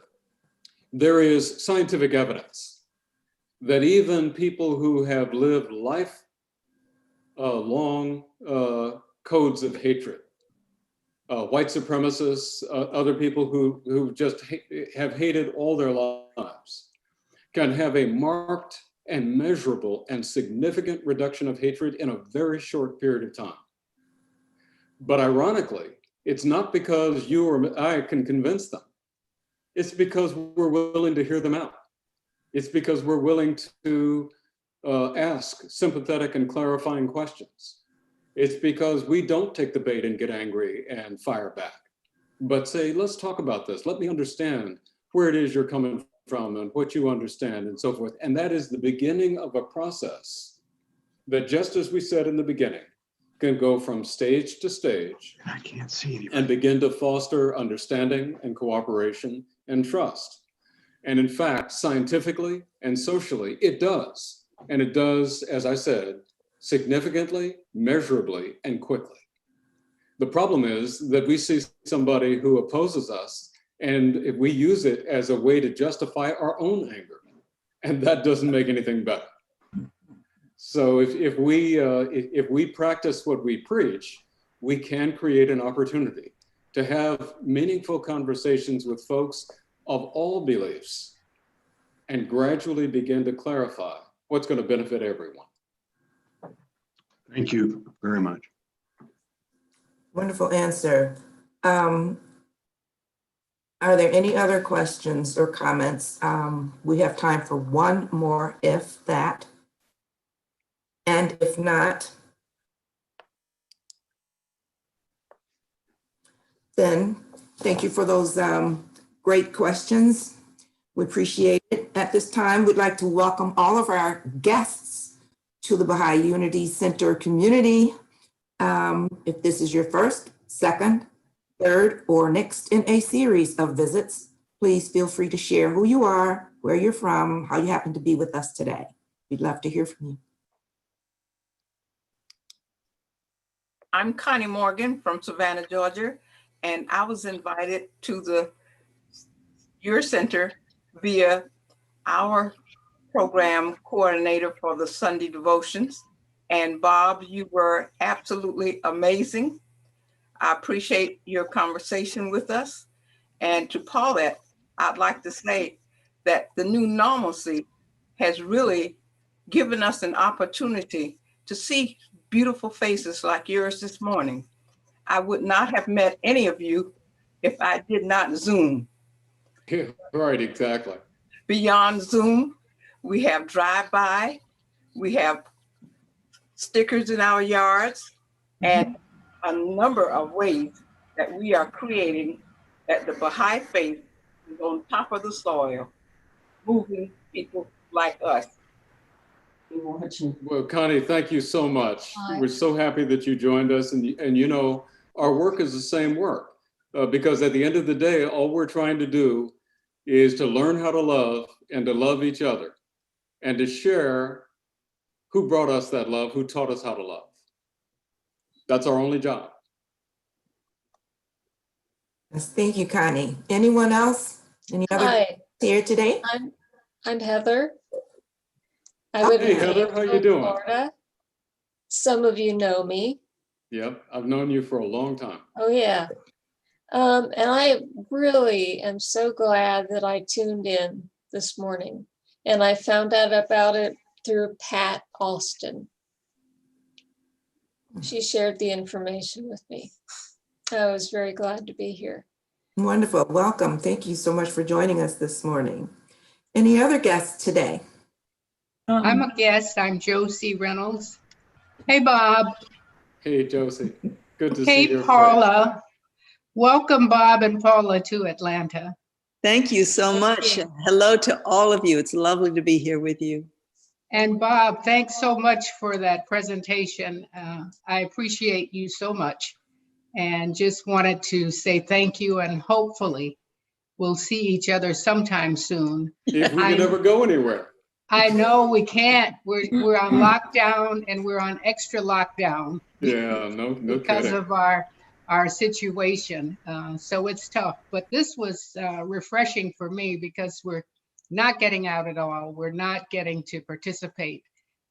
S1: there is scientific evidence that even people who have lived long codes of hatred, white supremacists, other people who just have hated all their lives, can have a marked and measurable and significant reduction of hatred in a very short period of time. But ironically, it's not because you or I can convince them. It's because we're willing to hear them out. It's because we're willing to ask sympathetic and clarifying questions. It's because we don't take the bait and get angry and fire back, but say, let's talk about this. Let me understand where it is you're coming from and what you understand and so forth. And that is the beginning of a process that, just as we said in the beginning, can go from stage to stage.
S3: I can't see anybody.
S1: And begin to foster understanding and cooperation and trust. And in fact, scientifically and socially, it does. And it does, as I said, significantly, measurably, and quickly. The problem is that we see somebody who opposes us, and if we use it as a way to justify our own anger, and that doesn't make anything better. So if we practice what we preach, we can create an opportunity to have meaningful conversations with folks of all beliefs and gradually begin to clarify what's going to benefit everyone.
S3: Thank you very much.
S2: Wonderful answer. Are there any other questions or comments? We have time for one more, if that. And if not, then thank you for those great questions. We appreciate it. At this time, we'd like to welcome all of our guests to the Baha'i Unity Center community. If this is your first, second, third, or next in a series of visits, please feel free to share who you are, where you're from, how you happen to be with us today. We'd love to hear from you.
S6: I'm Connie Morgan from Savannah, Georgia, and I was invited to your center via our program coordinator for the Sunday devotions. And Bob, you were absolutely amazing. I appreciate your conversation with us. And to Paulette, I'd like to say that the new normalcy has really given us an opportunity to see beautiful faces like yours this morning. I would not have met any of you if I did not Zoom.
S1: Yeah, right, exactly.
S6: Beyond Zoom, we have drive-by, we have stickers in our yards, and a number of ways that we are creating that the Baha'i faith is on top of the soil, moving people like us.
S1: Well, Connie, thank you so much. We're so happy that you joined us. And you know, our work is the same work because at the end of the day, all we're trying to do is to learn how to love and to love each other and to share who brought us that love, who taught us how to love. That's our only job.
S2: Yes, thank you, Connie. Anyone else? Any other
S7: Hi,
S2: here today?
S7: I'm Heather. I live
S1: Hey,
S7: in
S1: Heather, how you
S7: Gainesville,
S1: doing?
S7: Florida. Some of you know me.
S1: Yep, I've known you for a long time.
S7: Oh yeah. And I really am so glad that I tuned in this morning. And I found out about it through Pat Alston. She shared the information with me. I was very glad to be here.
S2: Wonderful. Welcome. Thank you so much for joining us this morning. Any other guests today?
S8: I'm a guest. I'm Josie Reynolds. Hey, Bob.
S1: Hey, Josie, good to see
S8: Hey,
S1: your
S8: Paula. Welcome, Bob and Paula, to Atlanta.
S9: Thank you so much. Hello to all of you. It's lovely to be here with you.
S8: And Bob, thanks so much for that presentation. I appreciate you so much. And just wanted to say thank you, and hopefully we'll see each other sometime soon.
S1: If we could ever go anywhere.
S8: I know we can't. We're on lockdown, and we're on extra lockdown.
S1: Yeah, no
S8: because
S1: kidding.
S8: of our situation. So it's tough, but this was refreshing for me because we're not getting out at all. We're not getting to participate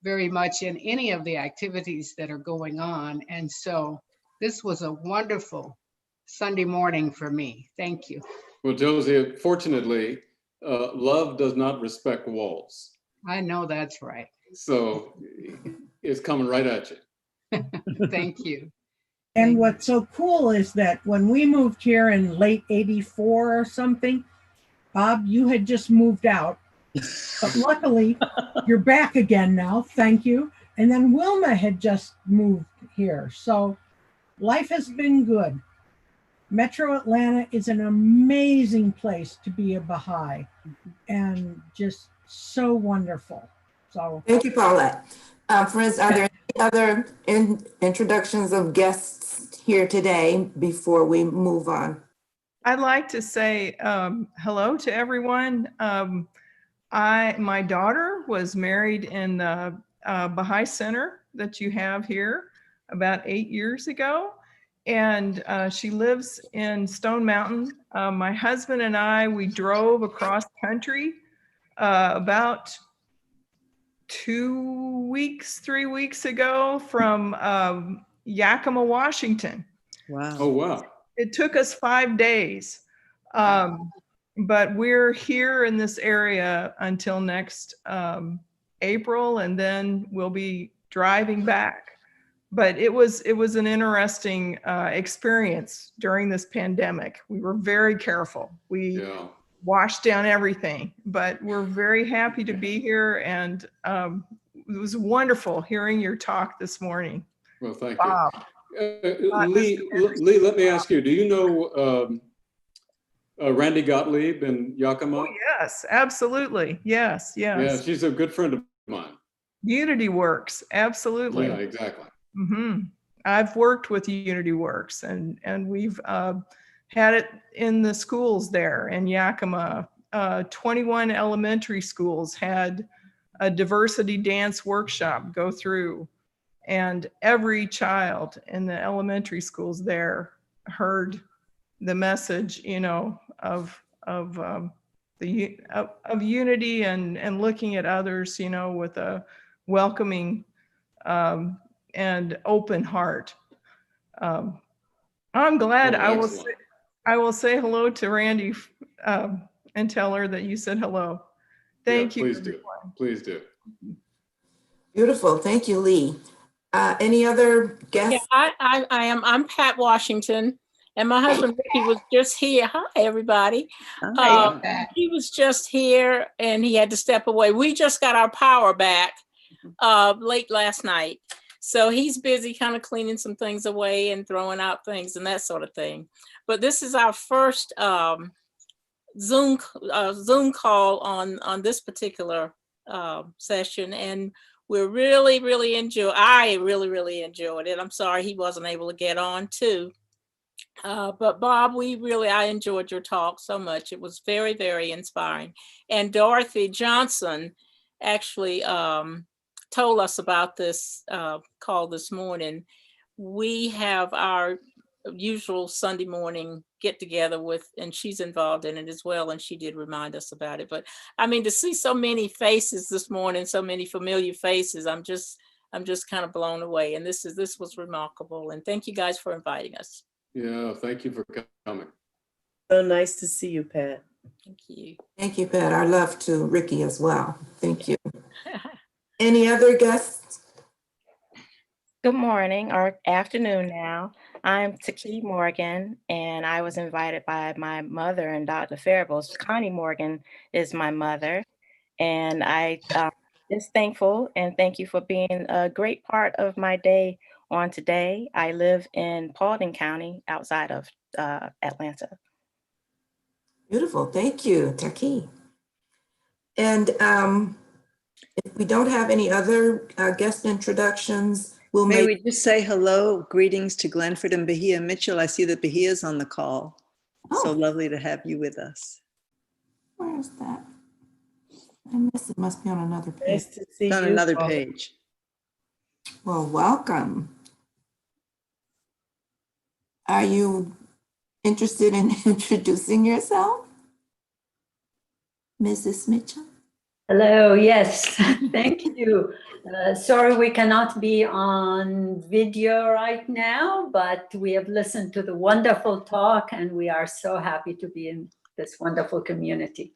S8: very much in any of the activities that are going on. And so this was a wonderful Sunday morning for me. Thank you.
S1: Well, Josie, fortunately, love does not respect walls.
S8: I know that's right.
S1: So it's coming right at you.
S8: Thank you.
S4: And what's so cool is that when we moved here in late '84 or something, Bob, you had just moved out. But luckily, you're back again now. Thank you. And then Wilma had just moved here. So life has been good. Metro Atlanta is an amazing place to be a Baha'i and just so wonderful. So
S2: Thank you, Paulette. Friends, are there any other introductions of guests here today before we move on?
S10: I'd like to say hello to everyone. My daughter was married in the Baha'i Center that you have here about 8 years ago. And she lives in Stone Mountain. My husband and I, we drove across country about 3 weeks ago from Yakima, Washington.
S9: Wow.
S1: Oh, wow.
S10: It took us 5 days, but we're here in this area until next April, and then we'll be driving back. But it was an interesting experience during this pandemic. We were very careful. We washed down everything, but we're very happy to be here, and it was wonderful hearing your talk this morning.
S1: Well, thank
S10: Bob.
S1: you. Lee, let me ask you, do you know Randy Gottlieb in Yakima?
S10: Oh, yes, absolutely. Yes, yes.
S1: Yeah, she's a good friend of mine.
S10: Unity Works, absolutely.
S1: Yeah, exactly.
S10: I've worked with Unity Works, and we've had it in the schools there in Yakima. 21 elementary schools had a diversity dance workshop go through, and every child in the elementary schools there heard the message, you know, of unity and looking at others, you know, with a welcoming and open heart. I'm glad.
S1: Oh, excellent.
S10: I will say hello to Randy and tell her that you said hello. Thank you.
S1: Please do. Please do.
S2: Beautiful. Thank you, Lee. Any other guests?
S11: Yeah, I'm Pat Washington, and my husband Ricky was just here. Hi, everybody. He was just here, and he had to step away. We just got our power back late last night, so he's busy kind of cleaning some things away and throwing out things and that sort of thing. But this is our first Zoom call on this particular session, and we're really I really enjoyed it. I'm sorry he wasn't able to get on too. But Bob, I enjoyed your talk so much. It was very inspiring. And Dorothy Johnson actually told us about this call this morning. We have our usual Sunday morning get together and she's involved in it as well, and she did remind us about it. But I mean, to see so many faces this morning, so many familiar faces, I'm just kind of blown away. And this was remarkable. And thank you guys for inviting us.
S1: Yeah, thank you for coming.
S9: So nice to see you, Pat.
S11: Thank you.
S2: Thank you, Pat. Our love to Ricky as well. Thank you. Any other guests?
S12: Good morning or afternoon now. I'm Taki Morgan, and I was invited by my mother and Dr. Faribault. Connie Morgan is my mother, and I just thankful and thank you for being a great part of my day on today. I live in Paulding County outside of Atlanta.
S2: Beautiful. Thank you, Taki. And if we don't have any other guest introductions,
S9: May we just say hello, greetings to Glenford and Bahia Mitchell. I see that Bahia's on the call.
S2: Oh.
S9: So lovely to have you with us.
S2: Where is that? I missed it. Must be on another page.
S9: Nice to see you. On another page.
S2: Well, welcome. Are you interested in introducing yourself, Mrs. Mitchell?
S13: Hello, yes, thank you. Sorry we cannot be on video right now, but we have listened to the wonderful talk and we are so happy to be in this wonderful community.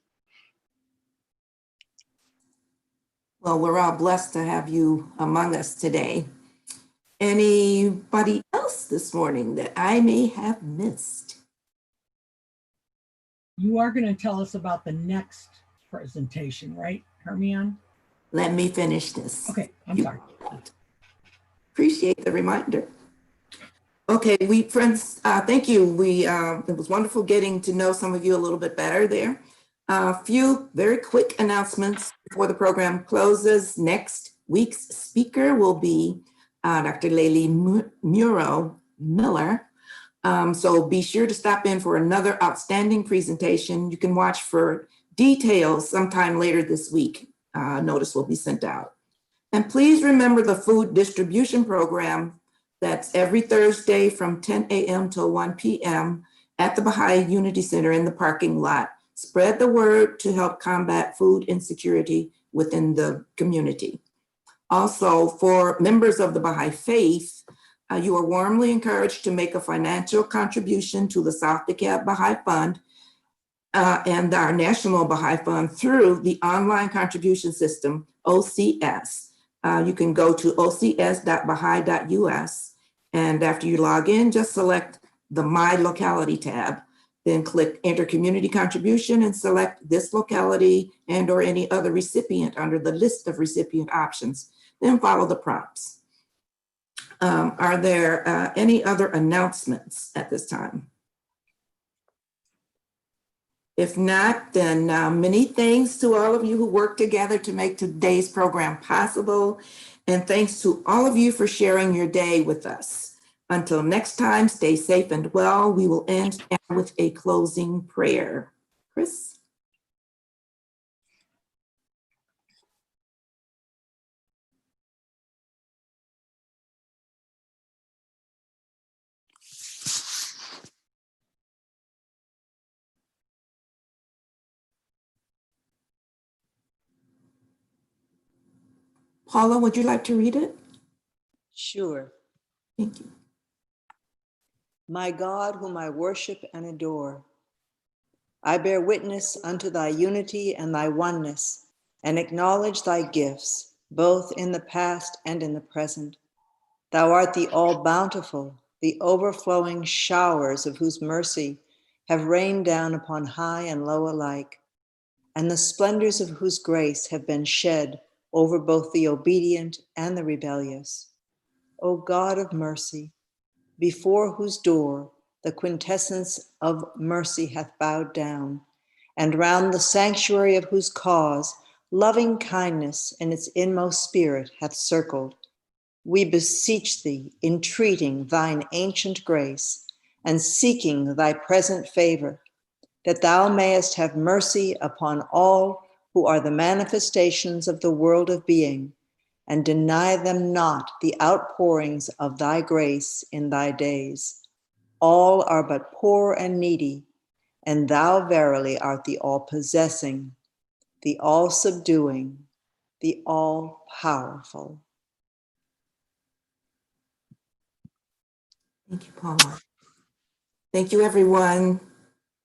S2: Well, we're all blessed to have you among us today. Anybody else this morning that I may have missed?
S4: You are going to tell us about the next presentation, right, Hermione?
S2: Let me finish this.
S4: Okay, I'm sorry.
S2: Appreciate the reminder. Okay, friends, thank you. It was wonderful getting to know some of you a little bit better there. A few very quick announcements before the program closes. Next week's speaker will be Dr. Laylee Miller. So be sure to stop in for another outstanding presentation. You can watch for details sometime later this week. Notice will be sent out. And please remember the food distribution program that's every Thursday from 10 a.m. till 1 p.m. at the Baha'i Unity Center in the parking lot. Spread the word to help combat food insecurity within the community. Also, for members of the Baha'i faith, you are warmly encouraged to make a financial contribution to the South DeKalb Baha'i Fund and our National Baha'i Fund through the online contribution system, OCS. You can go to ocs.baha'i.us, and after you log in, just select the My Locality tab, then click Enter Community Contribution and select this locality and or any other recipient under the list of recipient options, then follow the prompts. Are there any other announcements at this time? If not, then many thanks to all of you who worked together to make today's program possible. And thanks to all of you for sharing your day with us. Until next time, stay safe and well. We will end with a closing prayer. Chris? Paula, would you like to read it?
S9: Sure.
S2: Thank you.
S9: My God, whom I worship and adore, I bear witness unto thy unity and thy oneness, and acknowledge thy gifts, both in the past and in the present. Thou art the all-bountiful, the overflowing showers of whose mercy have rained down upon high and low alike, and the splendors of whose grace have been shed over both the obedient and the rebellious. O God of mercy, before whose door the quintessence of mercy hath bowed down, and round the sanctuary of whose cause loving kindness in its inmost spirit hath circled, we beseech thee, entreating thine ancient grace, and seeking thy present favor, that thou mayest have mercy upon all who are the manifestations of the world of being, and deny them not the outpourings of thy grace in thy days. All are but poor and needy, and thou verily art the all-possessing, the all-subduing, the all-powerful.
S2: Thank you, Paula. Thank you, everyone.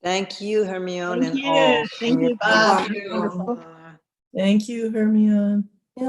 S9: Thank you, Hermione,
S4: Thank
S9: and
S4: you.
S9: all.
S4: Thank you,
S2: Bye.
S4: Bob. Wonderful.
S10: Thank you, Hermione.